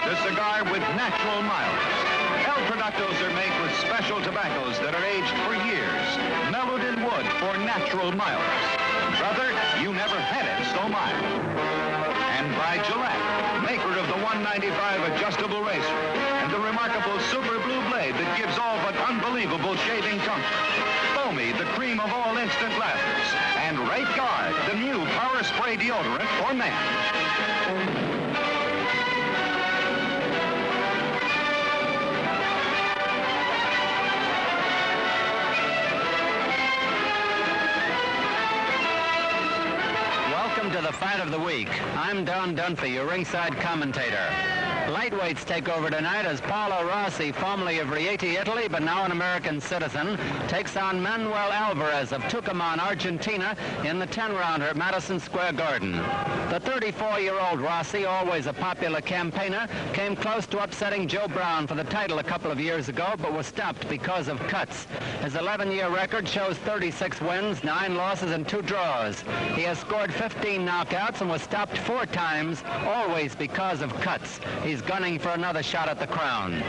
the cigar with natural mildness. El Productos are made with special tobaccos that are aged for years, mellowed in wood for natural mildness. Brother, you never had it so mild. And by Gillette, maker of the 195 adjustable razor and the remarkable super blue blade that gives all but unbelievable shaving comfort. Foamy, the cream of all instant lathers. And Rate Guard, the new power spray deodorant for men. Welcome to the Fight of the Week. I'm Don Dunphy, your ringside commentator. Lightweights take over tonight as Paolo Rosi, formerly of Rieti, Italy, but now an American citizen, takes on Manuel Alvarez of Tucumán, Argentina, in the 10-rounder at Madison Square Garden. The 34-year-old Rosi, always a popular campaigner, came close to upsetting Joe Brown for the title a couple of years ago, but was stopped because of cuts. His 11-year record shows 36 wins, 9 losses, and 2 draws. He has scored 15 knockouts and was stopped 4 times, always because of cuts. He's gunning for another shot at the crown.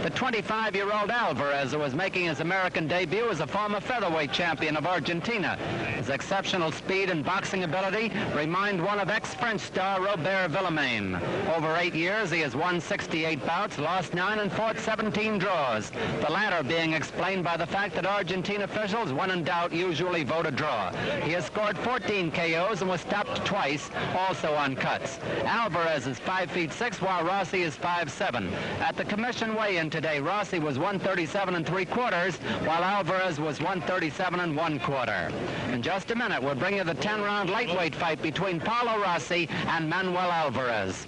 The 25-year-old Alvarez, who was making his American debut as a former featherweight champion of Argentina. His exceptional speed and boxing ability remind one of ex-French star Robert Villemain. Over 8 years, he has won 68 bouts, lost 9, and fought 17 draws. The latter being explained by the fact that Argentine officials, when in doubt, usually vote a draw. He has scored 14 KOs and was stopped twice, also on cuts. Alvarez is 5'6", while Rosi is 5'7". At the commission weigh-in today, Rosi was 137 3/4, while Alvarez was 137 1/4. In just a minute, we'll bring you the 10-round lightweight fight between Paolo Rosi and Manuel Alvarez.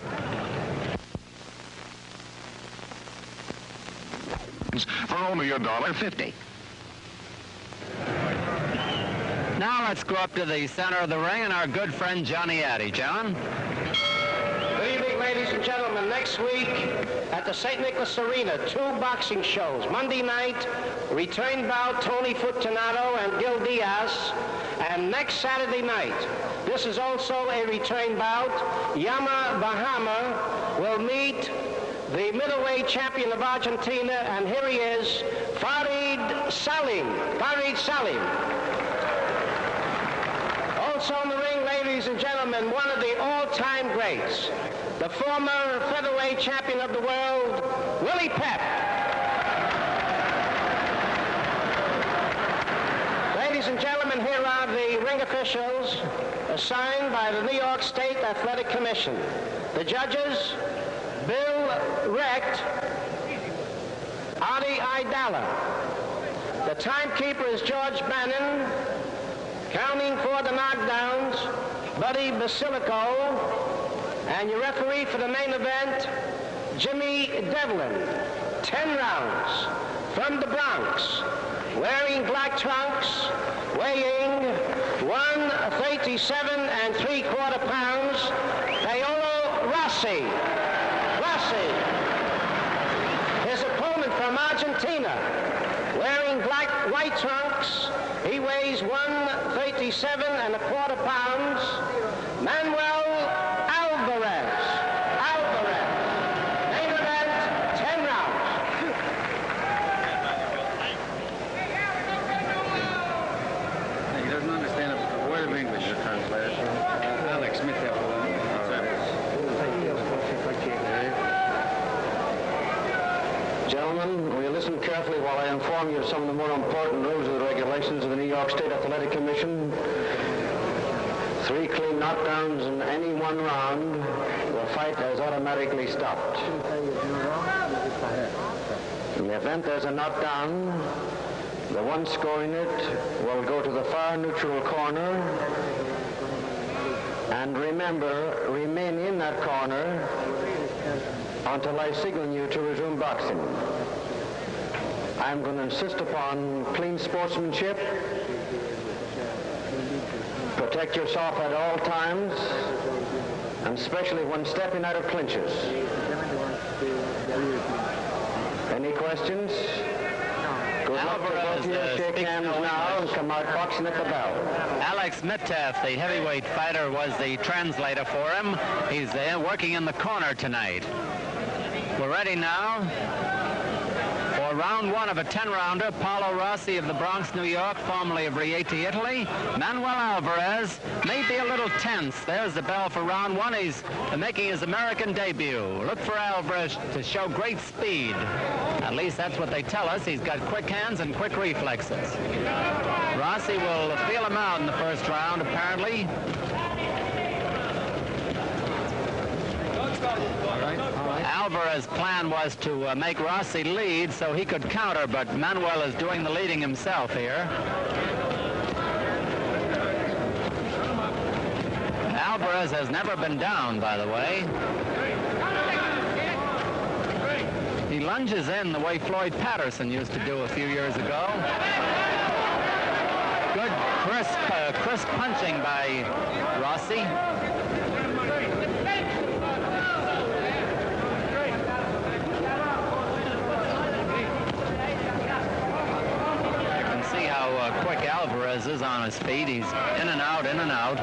For only $1.50. Now let's go up to the center of the ring and our good friend Johnny Addy. John? Good evening, ladies and gentlemen. Next week at the St. Nicholas Arena, 2 boxing shows. Monday night, return bout Tony Fortunato and Gil Diaz. And next Saturday night, this is also a return bout. Yama Bahama will meet the middleweight champion of Argentina, and here he is, Farid Salim. Farid Salim. Also in the ring, ladies and gentlemen, one of the all-time greats, the former featherweight champion of the world, Willie Pep. Ladies and gentlemen, here are the ring officials assigned by the New York State Athletic Commission. The judges, Bill Recht, Adi Idala. The timekeeper is George Bannon. Counting for the knockdowns, Buddy Basilico. And your referee for the main event, Jimmy Devlin. 10 rounds from the Bronx, wearing black trunks, weighing 137 3/4 pounds, Paolo Rosi. His opponent from Argentina, wearing white trunks, he weighs 137 1/4 pounds, Manuel Alvarez. Main event, 10 rounds. He doesn't understand a word of English, the translator. Alex Smith. Gentlemen, will you listen carefully while I inform you of some of the more important rules and regulations of the New York State Athletic Commission? 3 clean knockdowns in any one round, the fight is automatically stopped. In the event there's a knockdown, the one scoring it will go to the far neutral corner, and remember, remain in that corner until I signal you to resume boxing. I'm going to insist upon clean sportsmanship. Protect yourself at all times, and especially when stepping out of clinches. Any questions? Good luck to both of you. Shake hands now and come out boxing at the bell. Alex Mittef, the heavyweight fighter, was the translator for him. He's there working in the corner tonight. We're ready now for round one of a 10-rounder. Paolo Rosi of the Bronx, New York, formerly of Rieti, Italy. Manuel Alvarez may be a little tense. There's the bell for round one. He's making his American debut. Look for Alvarez to show great speed. At least that's what they tell us. He's got quick hands and quick reflexes. Rosi will feel him out in the first round, apparently. Alvarez's plan was to make Rosi lead so he could counter, but Manuel is doing the leading himself here. Alvarez has never been down, by the way. He lunges in the way Floyd Patterson used to do a few years ago. Good, crisp punching by Rosi. Quick Alvarez is on his feet. He's in and out, in and out.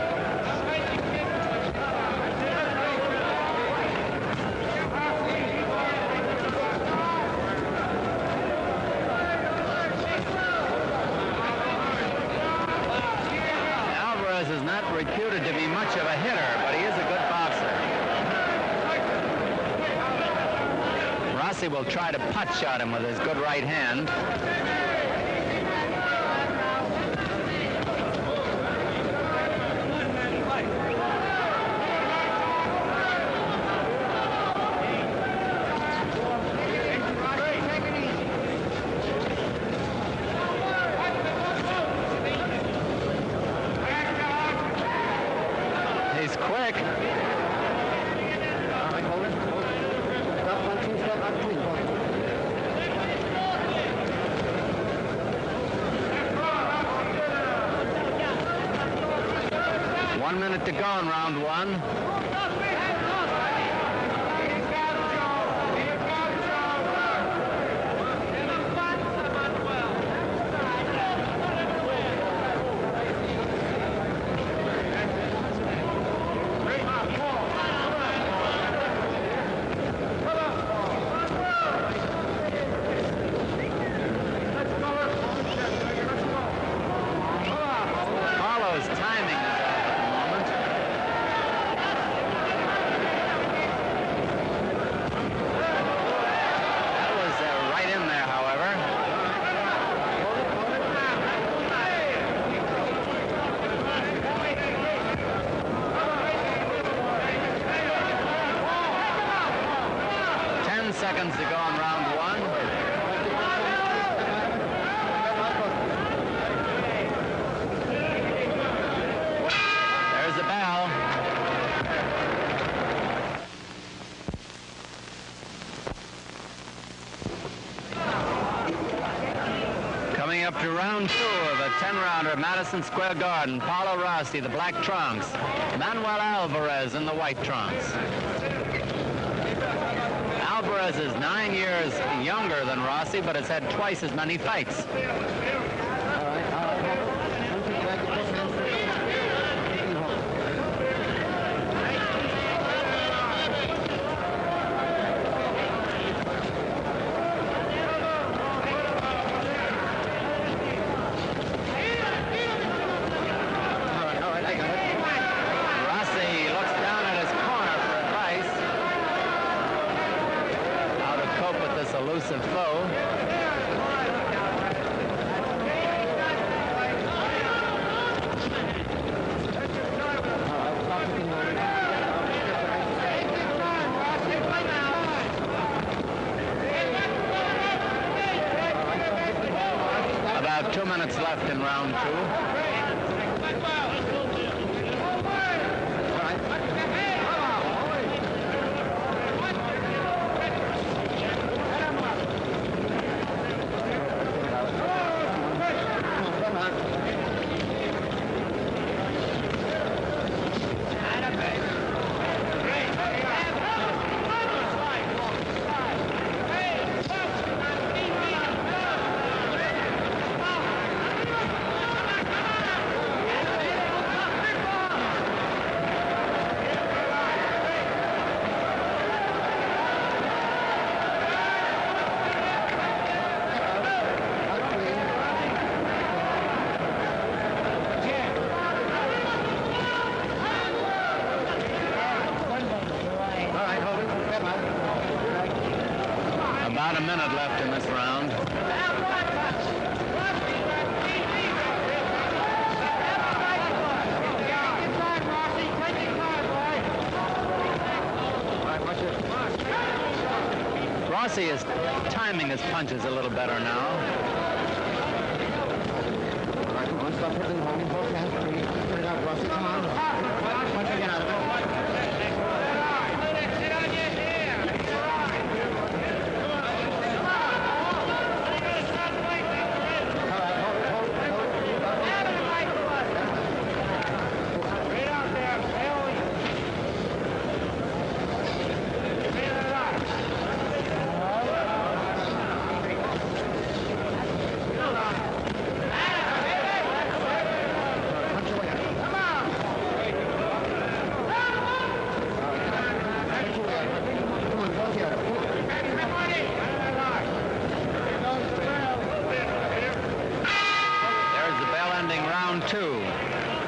Alvarez is not reputed to be much of a hitter, but he is a good boxer. Rosi will try to pot shot him with his good right hand. He's quick. 1 minute to go in round one. 10 seconds to go in round one. There's the bell. Coming up to round two of a 10-rounder at Madison Square Garden. Paolo Rosi, the black trunks. Manuel Alvarez in the white trunks. Alvarez is 9 years younger than Rosi, but has had twice as many fights. Elusive foe. About 2 minutes left in round two. About a minute left in this round. Rosi is timing his punches a little better now. All right, come on, stop hitting, holding both hands free. Put it out, Rosi, come on. Punch again out of it.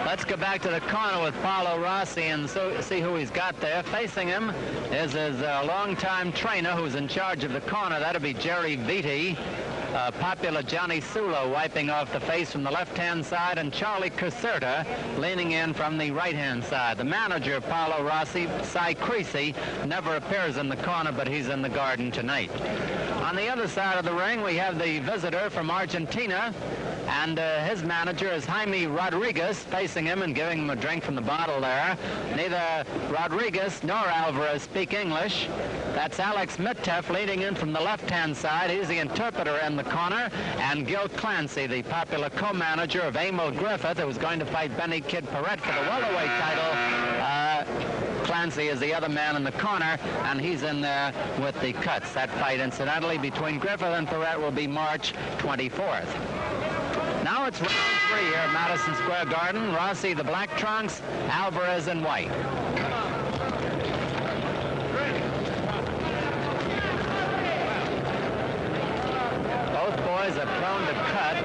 Let's go back to the corner with Paolo Rosi and see who he's got there. Facing him is his longtime trainer who's in charge of the corner. That'll be Jerry Vitti. Popular Johnny Sulo wiping off the face from the left-hand side, and Charlie Caserta leaning in from the right-hand side. The manager of Paolo Rosi, Cy Creasy, never appears in the corner, but he's in the garden tonight. On the other side of the ring, we have the visitor from Argentina, and his manager is Jaime Rodriguez, facing him and giving him a drink from the bottle there. Neither Rodriguez nor Alvarez speak English. That's Alex Mitteff leading in from the left-hand side. He's the interpreter in the corner. And Gil Clancy, the popular co-manager of Emil Griffith, who's going to fight Benny Kid Perrette for the welterweight title. Clancy is the other man in the corner, and he's in there with the cuts. That fight, incidentally, between Griffith and Perrette will be March 24th. Now it's round 3 here at Madison Square Garden. Rosi, the black trunks, Alvarez in white. Both boys are prone to cut.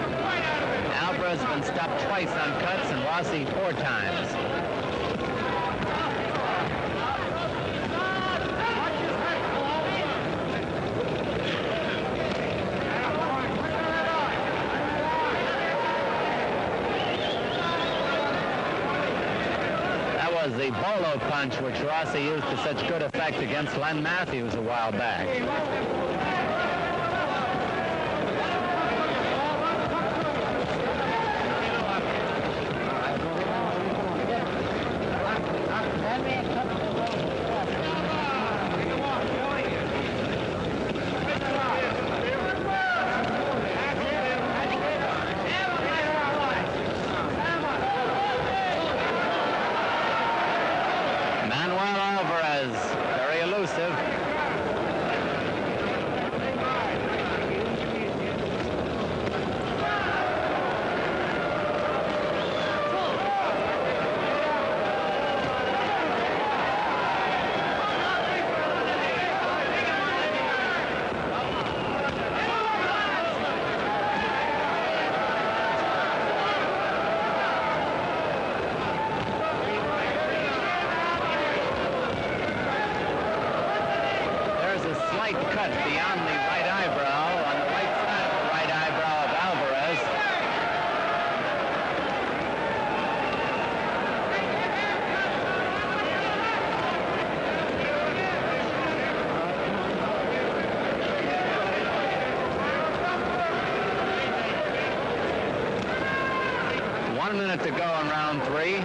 Alvarez has been stopped twice on cuts, and Rosi 4 times. Was the bolo punch which Rosi used to such good effect against Len Matthews a while back. Cut beyond the right eyebrow on the right side of the right eyebrow of Alvarez. One minute to go in round 3.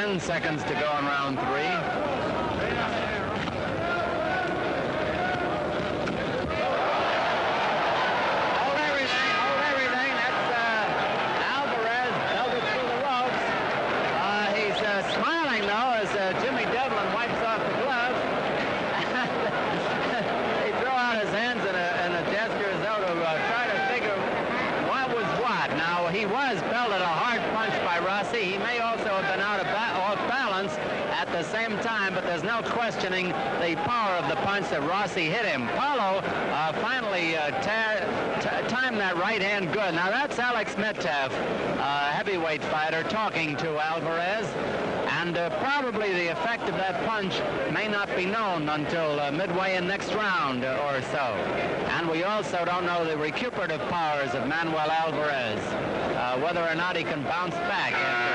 10 seconds to go in round 3. He may also have been off balance at the same time, but there's no questioning the power of the punch that Rosi hit him. Paolo finally timed that right hand good. Now that's Alex Metcalf, heavyweight fighter, talking to Alvarez. And probably the effect of that punch may not be known until midway in next round or so. And we also don't know the recuperative powers of Manuel Alvarez, whether or not he can bounce back after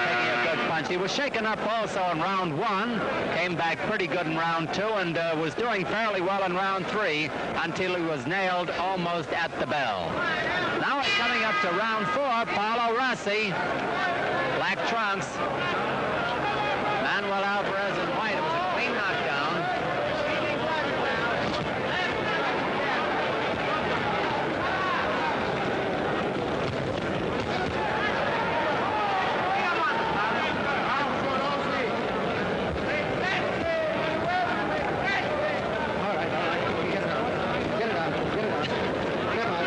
taking a good punch. He was shaken up also in round 1, came back pretty good in round 2, and was doing fairly well in round 3 until he was nailed almost at the bell. Now we're coming up to round 4. Paolo Rosi, black trunks. Manuel Alvarez in white. It was a clean knockdown. All right. Get it on. Get it on. Come on.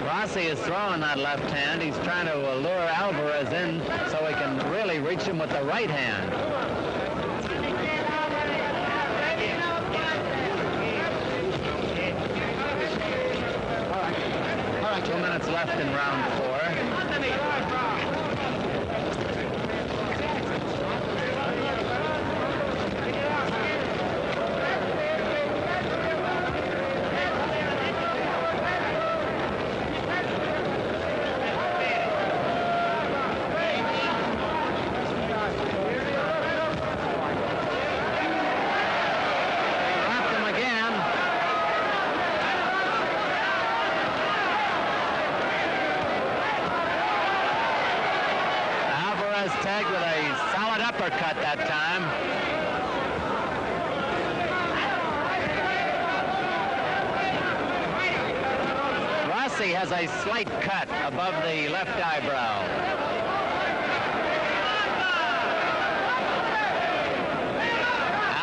Rosi is throwing that left hand. He's trying to lure Alvarez in so he can really reach him with the right hand. All right. 2 minutes left in round 4. Tagged with a solid uppercut that time. Rosi has a slight cut above the left eyebrow.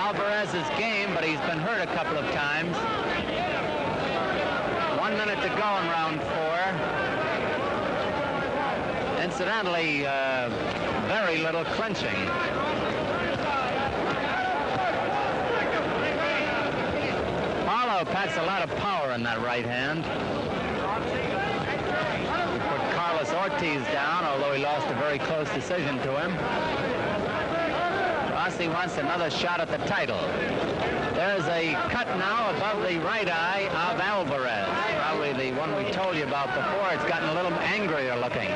Alvarez is game, but he's been hurt a couple of times. 1 minute to go in round 4. Incidentally, very little clinching. Paolo packs a lot of power in that right hand. He put Carlos Ortiz down, although he lost a very close decision to him. Rosi wants another shot at the title. There's a cut now above the right eye of Alvarez. Probably the one we told you about before. It's gotten a little angrier looking.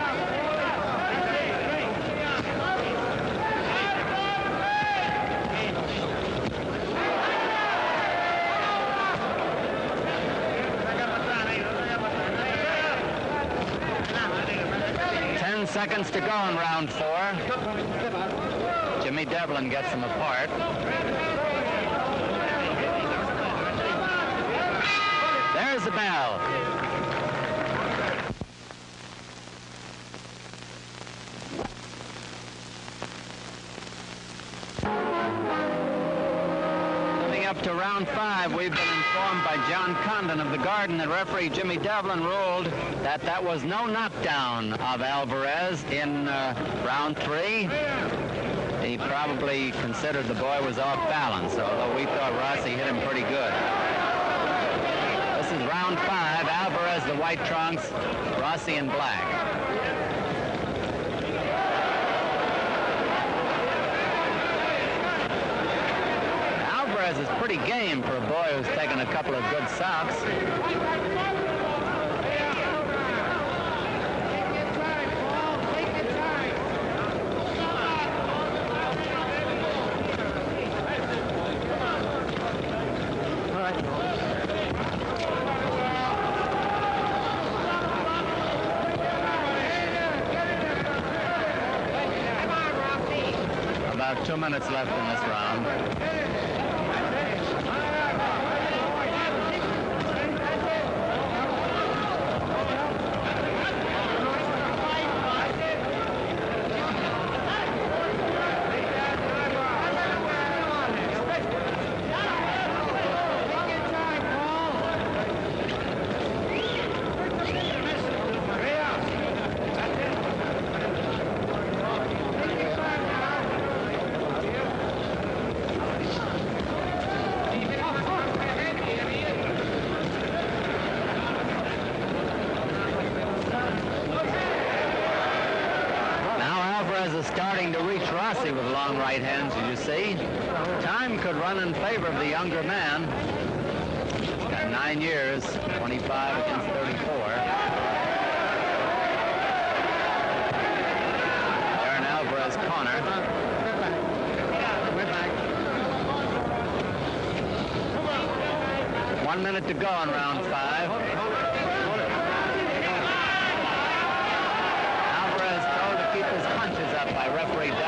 Seconds to go in round 4. Jimmy Devlin gets them apart. There's the bell. Up to round 5, we've been informed by John Condon of the Garden that referee Jimmy Devlin ruled that that was no knockdown of Alvarez in round 3. He probably considered the boy was off balance, although we thought Rosi hit him pretty good. This is round 5. Alvarez, the white trunks, Rosi in black. Alvarez is pretty game for a boy who's taken a couple of good sops. 2 minutes left in this round. Is starting to reach Rosi with long right hands, as you see. Time could run in favor of the younger man. He's got 9 years, 25 against 34. They're in Alvarez corner. 1 minute to go in round 5. By referee Douglas.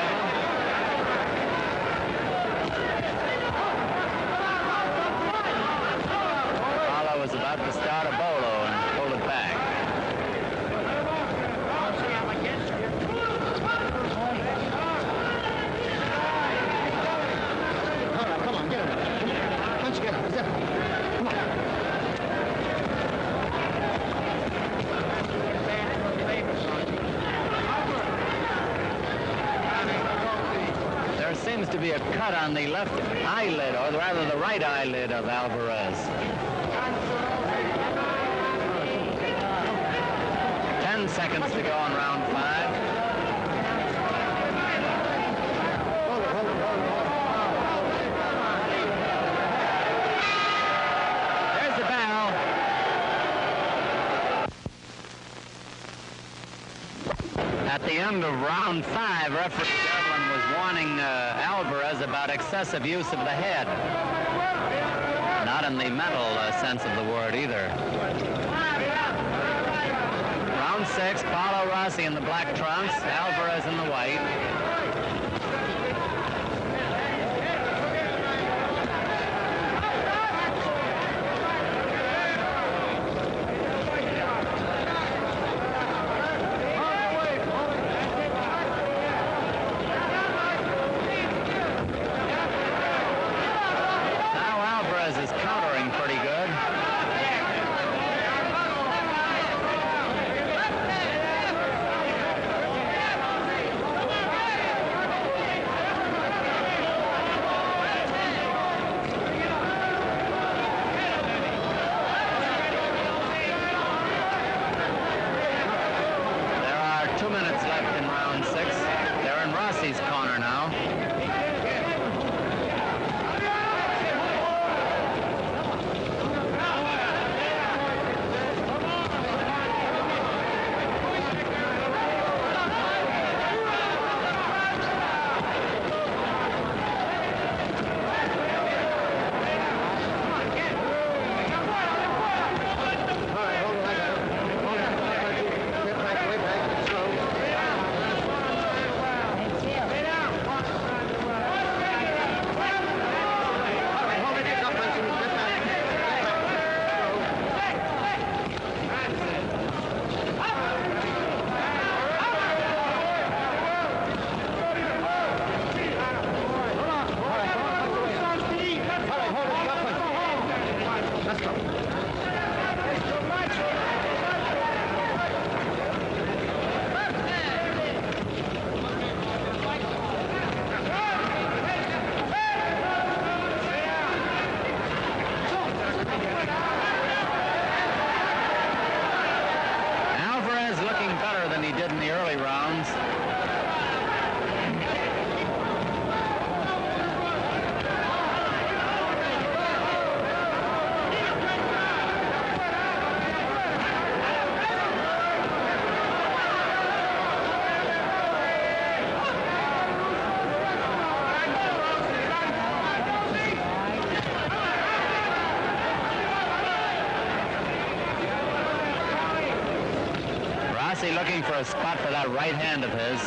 Paolo was about to start a bolo and pulled it back. Come on, get him. Punch, get him. Come on. Seems to be a cut on the left eyelid, or rather the right eyelid of Alvarez. 10 seconds to go in round 5. There's the bell. At the end of round 5, referee warning Alvarez about excessive use of the head. Not in the mental sense of the word either. Round 6, Paolo Rosi in the black trunks, Alvarez in the white. Is countering pretty good. There are 2 minutes left in round 6. They're in Rossi's corner now. Rosi looking for a spot for that right hand of his.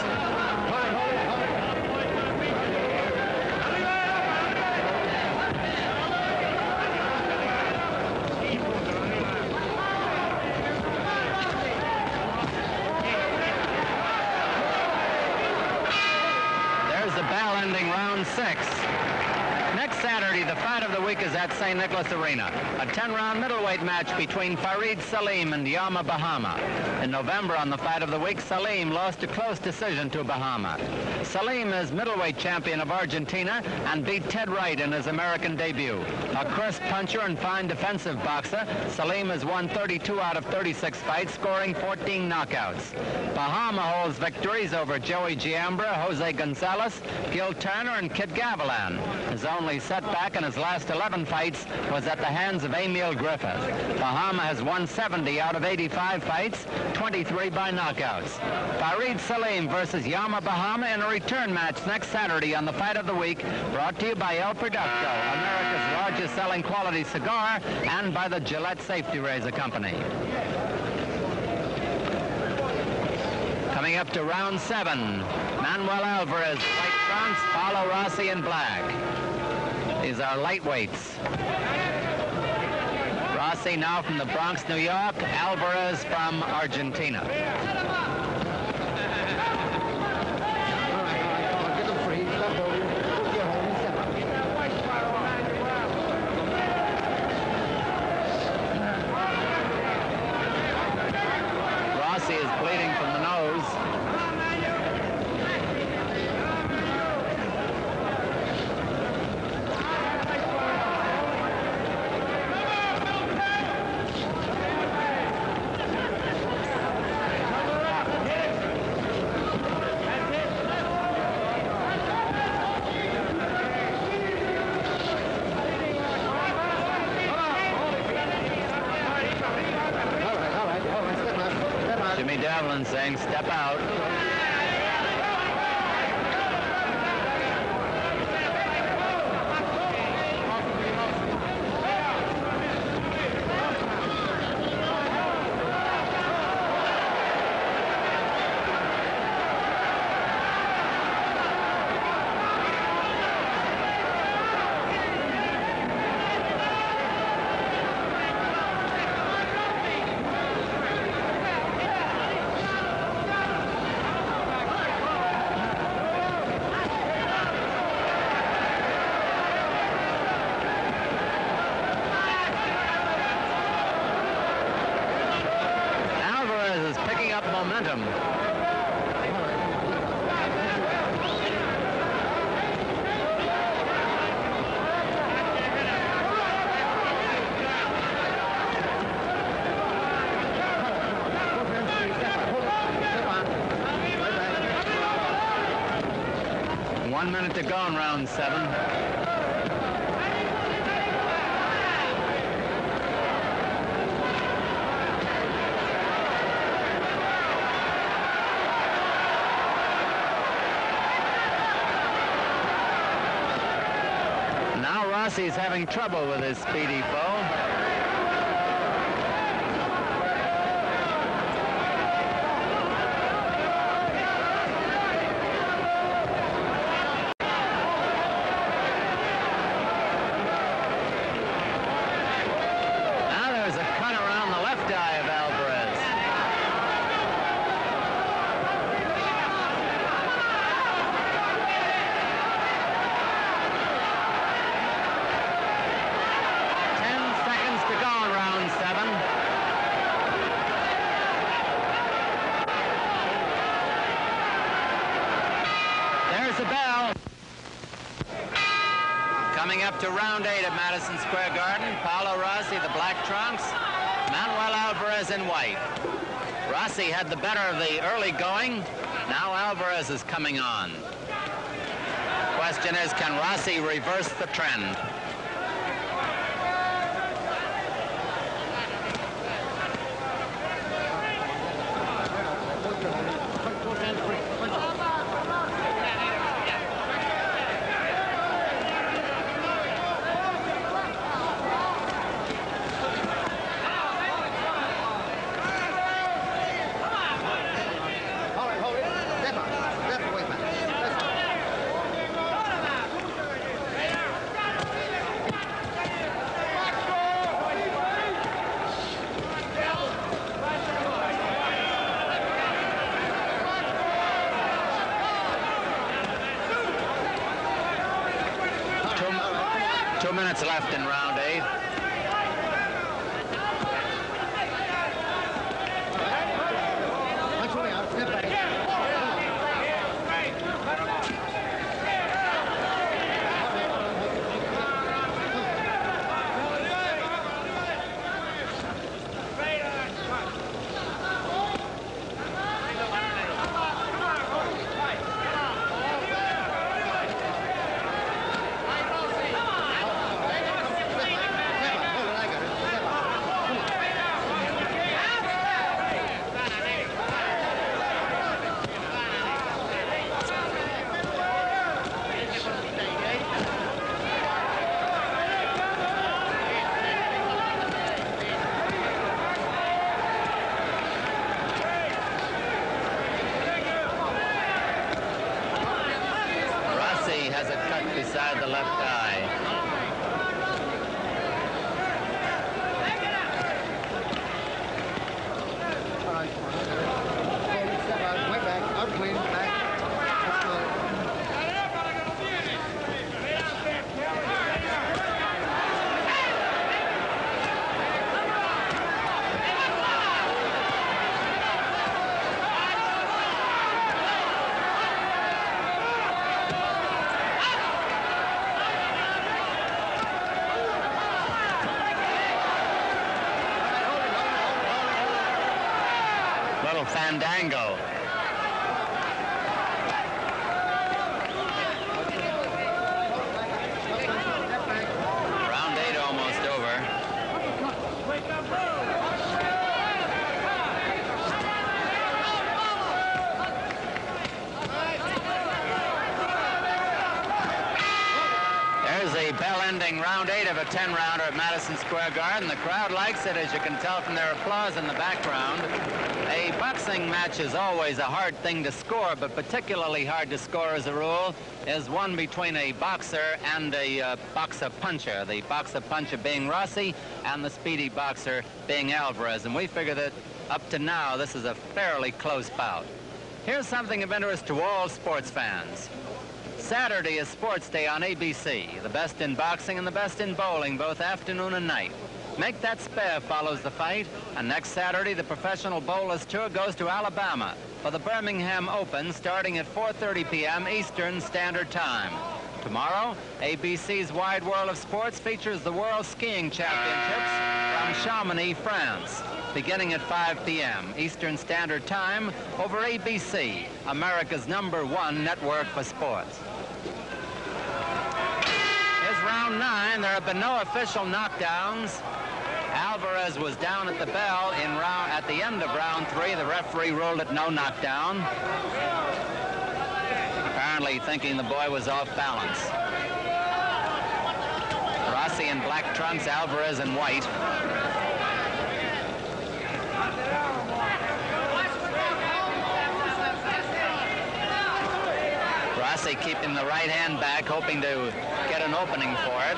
round 6. Next Saturday, the fight of the week is at St. Nicholas Arena. A 10-round middleweight match between Farid Salim and Yama Bahama. In November, on the fight of the week, Salim lost a close decision to Bahama. Salim is middleweight champion of Argentina and beat Ted Wright in his American debut. A crisp puncher and fine defensive boxer, Salim has won 32 out of 36 fights, scoring 14 knockouts. Bahama holds victories over Joey Giambra, Jose Gonzalez, Gil Turner, and Kid Gavilan. His only setback in his last 11 fights was at the hands of Emil Griffith. Bahama has won 70 out of 85 fights, 23 by knockouts. Farid Salim versus Yama Bahama in a return match next Saturday on the fight of the week, brought to you by El Producto, America's largest selling quality cigar, and by the Gillette Safety Razor Company. Coming up to round 7, Manuel Alvarez, white trunks, Paolo Rosi in black. These are lightweights. Rosi now from the Bronx, New York. Alvarez from Argentina. Rosi is bleeding from the nose. Saying step out. Momentum. One minute to go in round 7. Rosi's having trouble with his speedy foe. Now there's a cut around the left eye of Alvarez. The bell. Coming up to round 8 at Madison Square Garden, Paolo Rosi, the black trunks, Manuel Alvarez in white. Rosi had the better of the early going. Now Alvarez is coming on. Question is, can Rosi reverse the trend? 2 minutes left in round 8. Has a cut beside the left eye. All right, step out, way back, out clean, back. Let's go. Fandango. Round 8 almost over. There's a bell-ending round 8 of a 10-rounder at Madison Square Garden. The crowd likes it, as you can tell from their applause in the background. A boxing match is always a hard thing to score, but particularly hard to score as a rule is one between a boxer and a boxer-puncher. The boxer-puncher being Rosi and the speedy boxer being Alvarez. And we figure that up to now, this is a fairly close bout. Here's something of interest to all sports fans. Saturday is Sports Day on ABC. The best in boxing and the best in bowling, both afternoon and night. Make That Spare follows the fight, and next Saturday the Professional Bowlers Tour goes to Alabama for the Birmingham Open starting at 4:30 p.m. Eastern Standard Time. Tomorrow, ABC's Wide World of Sports features the World Skiing Championships from Chamonix, France, beginning at 5 p.m. Eastern Standard Time over ABC, America's #1 network for sports. Here's round 9. There have been no official knockdowns. Alvarez was down at the bell at the end of round 3. The referee ruled it no knockdown, apparently thinking the boy was off balance. Rosi in black trunks, Alvarez in white. Rosi keeping the right hand back, hoping to get an opening for it.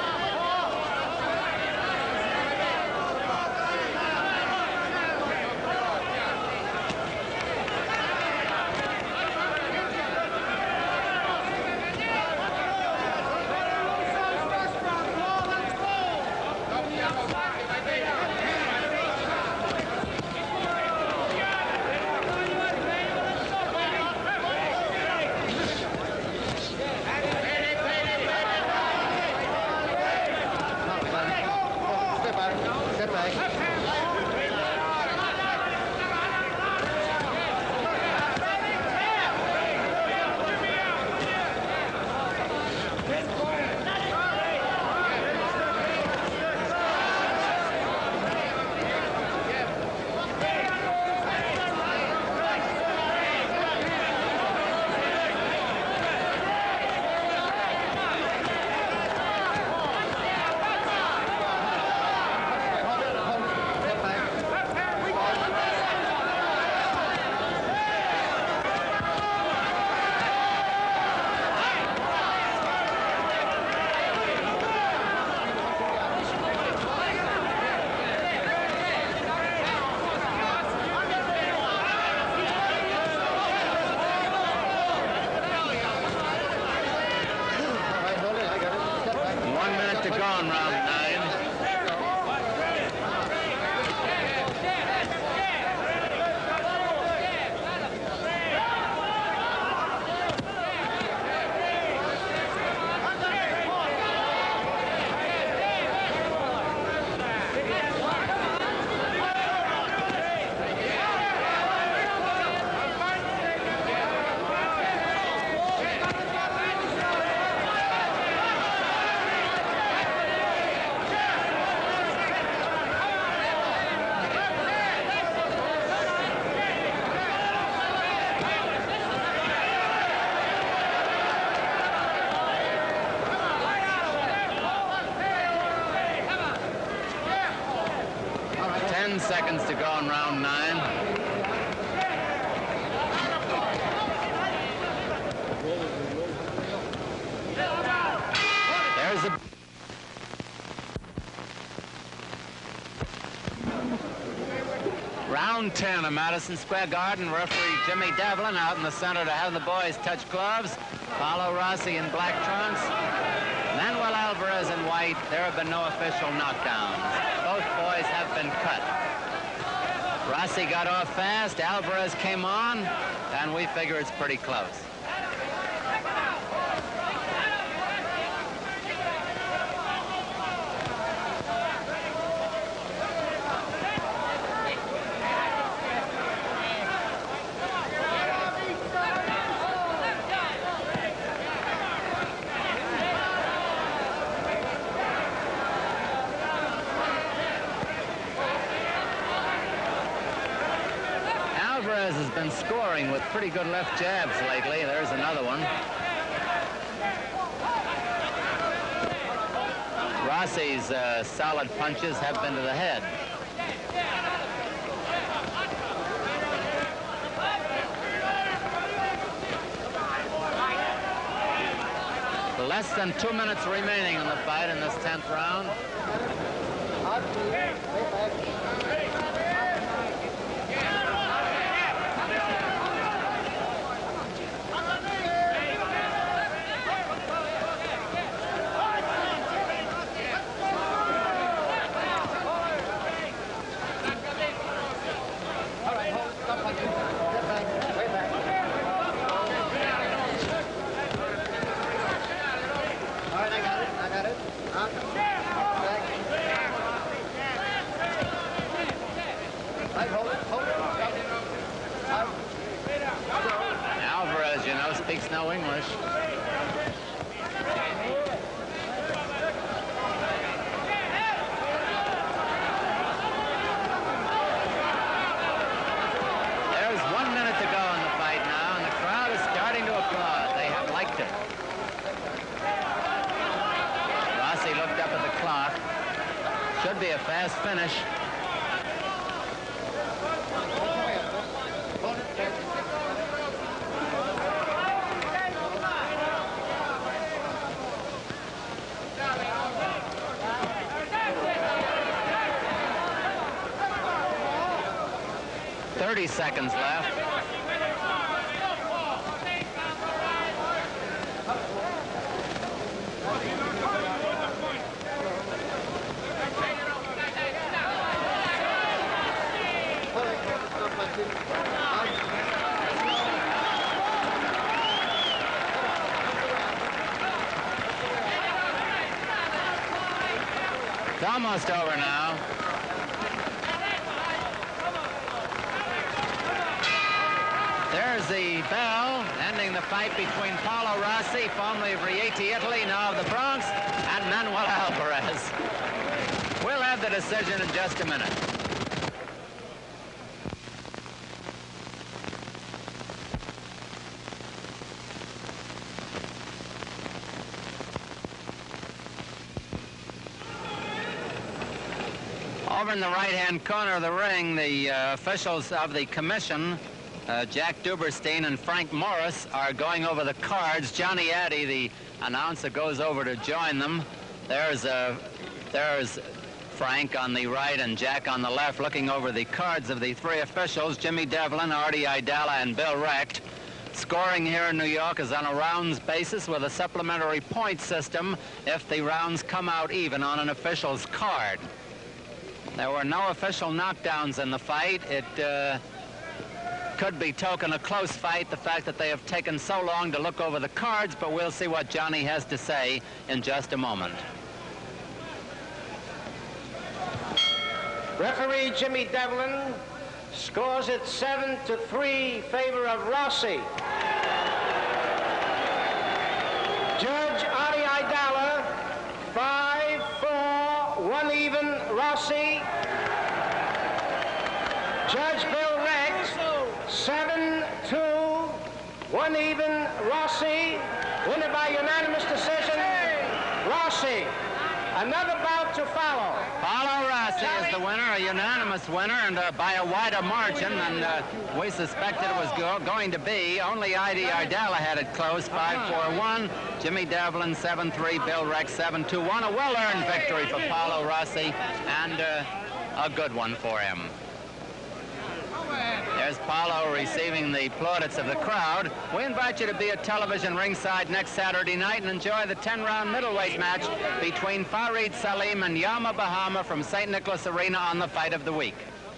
in round 9. Seconds to go in round 9. There's a round 10 of Madison Square Garden. Referee Jimmy Devlin out in the center to have the boys touch gloves. Paolo Rosi in black trunks. Manuel Alvarez in white. There have been no official knockdowns. Both boys have been cut. Rosi got off fast, Alvarez came on, and we figure it's pretty close. Alvarez has been scoring with pretty good left jabs lately. There's another one. Rossi's solid punches have been to the head. Less than 2 minutes remaining in the fight in this 10th round. 1 minute to go in the fight now, and the crowd is starting to applaud. They have liked it. Rosi looked up at the clock. Should be a fast finish. Seconds left. It's almost over now. There's the bell ending the fight between Paolo Rosi, formerly of Rieti, Italy, now of the Bronx, and Manuel Alvarez. We'll have the decision in just a minute. Over in the right-hand corner of the ring, the officials of the commission, Jack Duberstein and Frank Morris, are going over the cards. Johnny Addy, the announcer, goes over to join them. There's Frank on the right and Jack on the left, looking over the cards of the three officials, Jimmy Devlin, Artie Idala, and Bill Recht. Scoring here in New York is on a rounds basis with a supplementary point system if the rounds come out even on an official's card. There were no official knockdowns in the fight. It could be token a close fight, the fact that they have taken so long to look over the cards, but we'll see what Johnny has to say in just a moment. Referee Jimmy Devlin scores it 7-3 favor of Rosi. Judge Adi Idala, 5-4, 1 even, Rosi. Judge Bill Rex, 7-2, 1 even, Rosi. Winner by unanimous decision, Rosi. Another bout to follow. Paolo Rosi is the winner, a unanimous winner, and by a wider margin than we suspected it was going to be. Only Adi Idala had it close, 5-4-1. Jimmy Devlin, 7-3. Bill Rex, 7-2-1. A well-earned victory for Paolo Rosi, and a good one for him. There's Paolo receiving the plaudits of the crowd. We invite you to be at television ringside next Saturday night and enjoy the 10-round middleweight match between Farid Salim and Yama Bahama from St. Nicholas Arena on the Fight of the Week.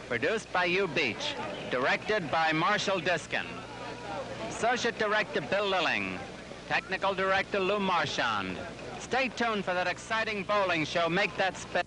Produced by Hugh Beach. Directed by Marshall Diskin. Associate Director Bill Lilling. Technical Director Lou Marchand. Stay tuned for that exciting bowling show. Make that spin.